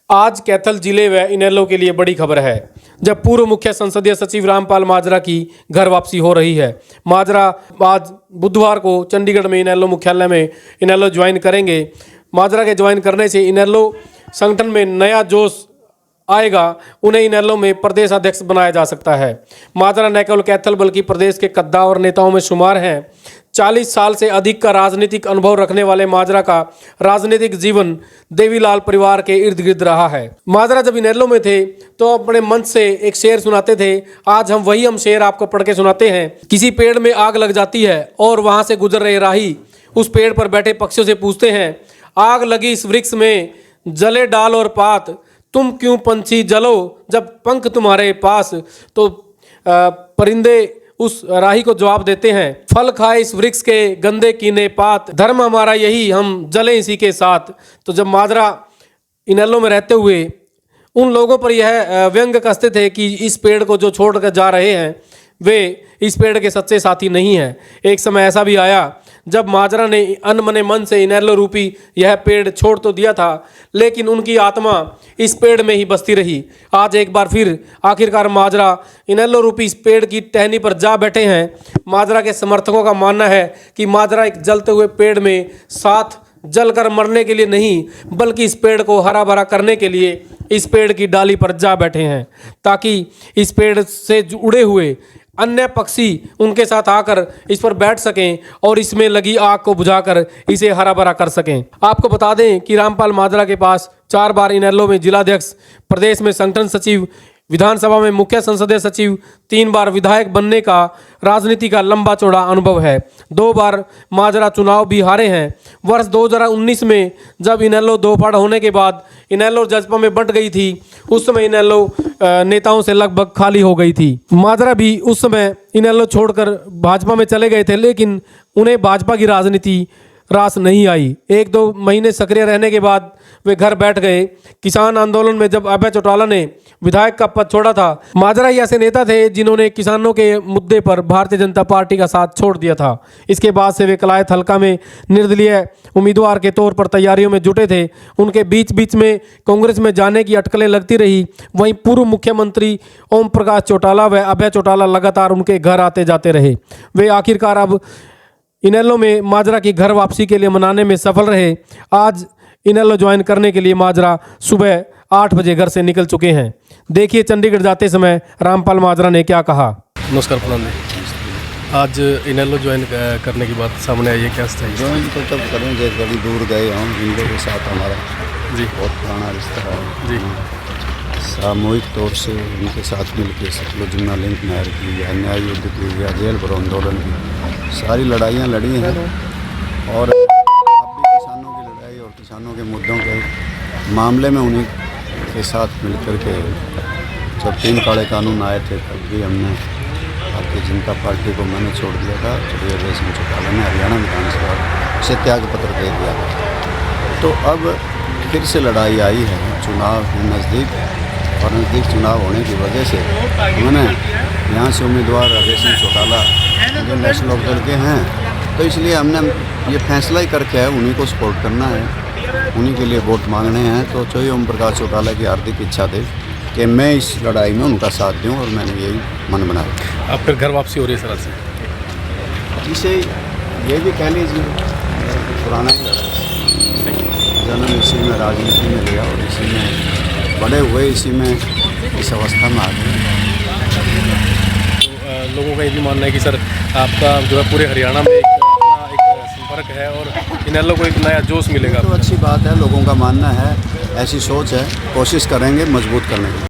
आज कैथल जिले व इनेलो के लिए बड़ी खबर है, जब पूर्व मुख्य संसदीय सचिव रामपाल माजरा की घर वापसी हो रही है। माजरा आज बुधवार को चंडीगढ़ में इनेलो मुख्यालय में इनेलो ज्वाइन करेंगे। माजरा के ज्वाइन करने से इनेलो संगठन में नया जोश आएगा, उन्हें इनेलो में प्रदेश अध्यक्ष बनाया जा सकता है। माजरा न केवल कैथल बल्कि प्रदेश के कद्दावर नेताओं में शुमार हैं। 40 साल से अधिक का राजनीतिक अनुभव रखने वाले माजरा का राजनीतिक जीवन देवीलाल परिवार के इर्द गिर्द रहा है। माजरा जब इनेलो में थे तो अपने मंच से एक शेर सुनाते थे। आज हम शेर आपको पढ़ के सुनाते हैं। किसी पेड़ में आग लग जाती है और वहां से गुजर रहे राही उस पेड़ पर बैठे पक्षियों से पूछते हैं, आग लगी इस वृक्ष में, जले डाल और पात, तुम क्यों पंछी जलो जब पंख तुम्हारे पास। तो परिंदे उस राही को जवाब देते हैं, फल खाए इस वृक्ष के गंदे कीने पात, धर्म हमारा यही हम जले इसी के साथ। तो जब माजरा इनेलो में रहते हुए उन लोगों पर यह व्यंग कसते थे कि इस पेड़ को जो छोड़ कर जा रहे हैं वे इस पेड़ के सच्चे साथी नहीं हैं। एक समय ऐसा भी आया जब माजरा ने अनमने मन से इनेलो रूपी यह पेड़ छोड़ तो दिया था, लेकिन उनकी आत्मा इस पेड़ में ही बसती रही। आज एक बार फिर आखिरकार माजरा इनेलो रूपी इस पेड़ की टहनी पर जा बैठे हैं। माजरा के समर्थकों का मानना है कि माजरा एक जलते हुए पेड़ में साथ जलकर मरने के लिए नहीं, बल्कि इस पेड़ को हरा भरा करने के लिए इस पेड़ की डाली पर जा बैठे हैं, ताकि इस पेड़ से जुड़े हुए अन्य पक्षी उनके साथ आकर इस पर बैठ सकें और इसमें लगी आग को बुझाकर इसे हरा भरा कर सकें। आपको बता दें कि रामपाल माजरा के पास 4 बार इनेलो में जिलाध्यक्ष, प्रदेश में संगठन सचिव, विधानसभा में मुख्य संसदीय सचिव, 3 बार विधायक बनने का राजनीति का लंबा चौड़ा अनुभव है। 2 बार माजरा चुनाव भी हारे हैं। वर्ष 2019 में जब इनेलो दो फाड़ होने के बाद इनेलो जजपा में बंट गई थी, उस समय इनेलो नेताओं से लगभग खाली हो गई थी। माजरा भी उस समय इनेलो छोड़कर भाजपा में चले गए थे, लेकिन उन्हें भाजपा की राजनीति रास नहीं आई। 1-2 महीने सक्रिय रहने के बाद वे घर बैठ गए। किसान आंदोलन में जब अभय चौटाला ने विधायक का पद छोड़ा था, माजरा ही ऐसे नेता थे जिन्होंने किसानों के मुद्दे पर भारतीय जनता पार्टी का साथ छोड़ दिया था। इसके बाद से वे कलायत हल्का में निर्दलीय उम्मीदवार के तौर पर तैयारियों में जुटे थे। उनके बीच बीच में कांग्रेस में जाने की अटकलें लगती रही। वहीं पूर्व मुख्यमंत्री ओम प्रकाश चौटाला व अभय चौटाला लगातार उनके घर आते जाते रहे। वे आखिरकार अब इनेलो में माजरा की घर वापसी के लिए मनाने में सफल रहे। आज इनेलो ज्वाइन करने के लिए माजरा सुबह 8 बजे घर से निकल चुके हैं। देखिए चंडीगढ़ जाते समय रामपाल माजरा ने क्या कहा। नमस्कार प्रधान जी, आज इनेलो ज्वाइन करने की बात सामने आई है, क्या चाहिए? ज्वाइन तो तब करेंगे, कभी दूर गए हम इनके के साथ, हमारा जी बहुत पुराना रिश्ता है जी। सामूहिक तौर से उनके साथ मिलकर सतलुज जमुना लिंक नहर की या न्याय युद्ध की या जेल भरो आंदोलन की सारी लड़ाइयाँ लड़ी हैं। और अब भी किसानों की लड़ाई और किसानों के मुद्दों के मामले में उन्हीं के साथ मिलकर के जब 3 काले कानून आए थे तब भी हमने भारतीय जनता पार्टी को मैंने छोड़ दिया था। अभय सिंह चौटाला ने हरियाणा विधानसभा से त्याग पत्र दे दिया था। तो अब फिर से लड़ाई आई है, चुनाव है नज़दीक, और नज़दीक चुनाव होने की वजह से उन्होंने यहाँ से उम्मीदवार अभय सिंह चौटाला जो नेशनल लोक दल के हैं, तो इसलिए हमने ये फैसला ही करके है उन्हीं को सपोर्ट करना है, उन्हीं के लिए वोट मांगने हैं। तो चाहिए ओम प्रकाश चौटाला की हार्दिक इच्छा थी कि मैं इस लड़ाई में उनका साथ दूँ, और मैंने यही मन बनाया। अब फिर घर वापसी हो रही है सर से? इसे ये भी कह लीजिए पुराना ही लड़ा, जन्म इसी में राजनीति में लिया और इसी में बड़े हुए, इसी में इस अवस्था में आ गए। तो लोगों का ये भी मानना है कि सर आपका जो है पूरे हरियाणा में अपना एक संपर्क है और इनेलो को एक नया जोश मिलेगा। तो अच्छी बात है, लोगों का मानना है, ऐसी सोच है, कोशिश करेंगे मजबूत करने की।